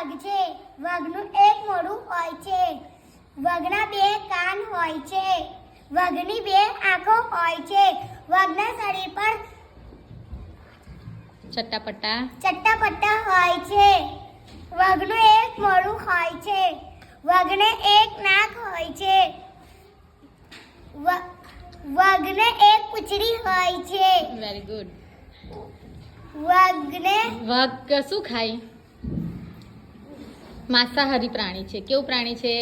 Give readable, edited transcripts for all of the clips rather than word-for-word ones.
વાઘ છે. વાઘનું એક મોઢું હોય છે. વાઘના બે કાન હોય છે. વાઘની બે આંખો હોય છે. વાઘના શરીર પર ચટ્ટાપટ્ટા હોય છે. વાઘનું એક મોઢું હોય છે. વાઘને એક નાક હોય છે. વાઘને એક પૂંછડી હોય છે. Very good. વાઘ શું ખાય? માંસાહારી પ્રાણી છે. કેવું પ્રાણી છે?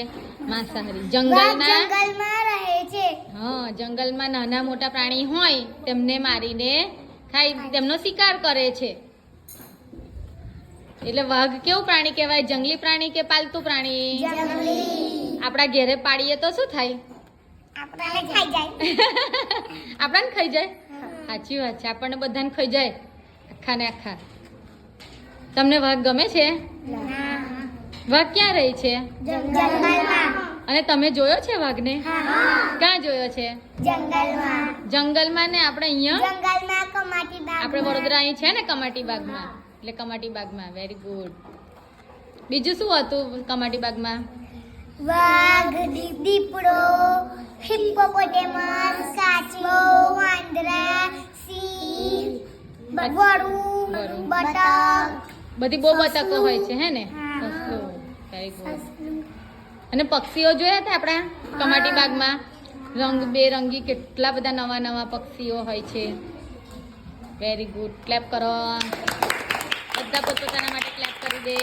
માંસાહારી. જંગલમાં રહે છે. હા, જંગલમાં નાના મોટા પ્રાણી હોય તેમને મારીને ખાય, તેમનો શિકાર કરે છે. એટલે વાઘ કેવું પ્રાણી કહેવાય? જંગલી પ્રાણી કે પાલતુ પ્રાણી? જંગલી. આપણા ઘેરે પાડીએ તો શું થાય? આપણને ખાઈ જાય. આપણને ખાઈ જાય? સાચી વાત છે, આપણને બધાને ખાઈ જાય, આખા ને આખા. તમને વાઘ ગમે છે? વાઘ ક્યાં રહે છે? જંગલમાં. અને તમે જોયો છે વાઘને? ક્યાં જોયો છે? જંગલમાં. જંગલમાં ને આપણે અહીંયા જંગલમાં કમાટી બાગ. આપણે વડોદરા અહીં છે ને કમાટી બાગમાં, એટલે કમાટી બાગમાં. Very good. બીજું શું હતું કમાટી બાગમાં? વાઘ, દીપડો, હિપ્પોપોટેમસ, કાચબો, વાંદરા, સિંહ, વરુ, બતક. બધી બહુ બતકો હોય છે હે ને? Very good. અને પક્ષીઓ જોયા હતા આપણા કમાટી બાગમાં? રંગબેરંગી કેટલા બધા નવા નવા પક્ષીઓ હોય છે. Very good. ક્લેપ કરો બધા, પોતપોતાના માટે ક્લેપ કરી દે.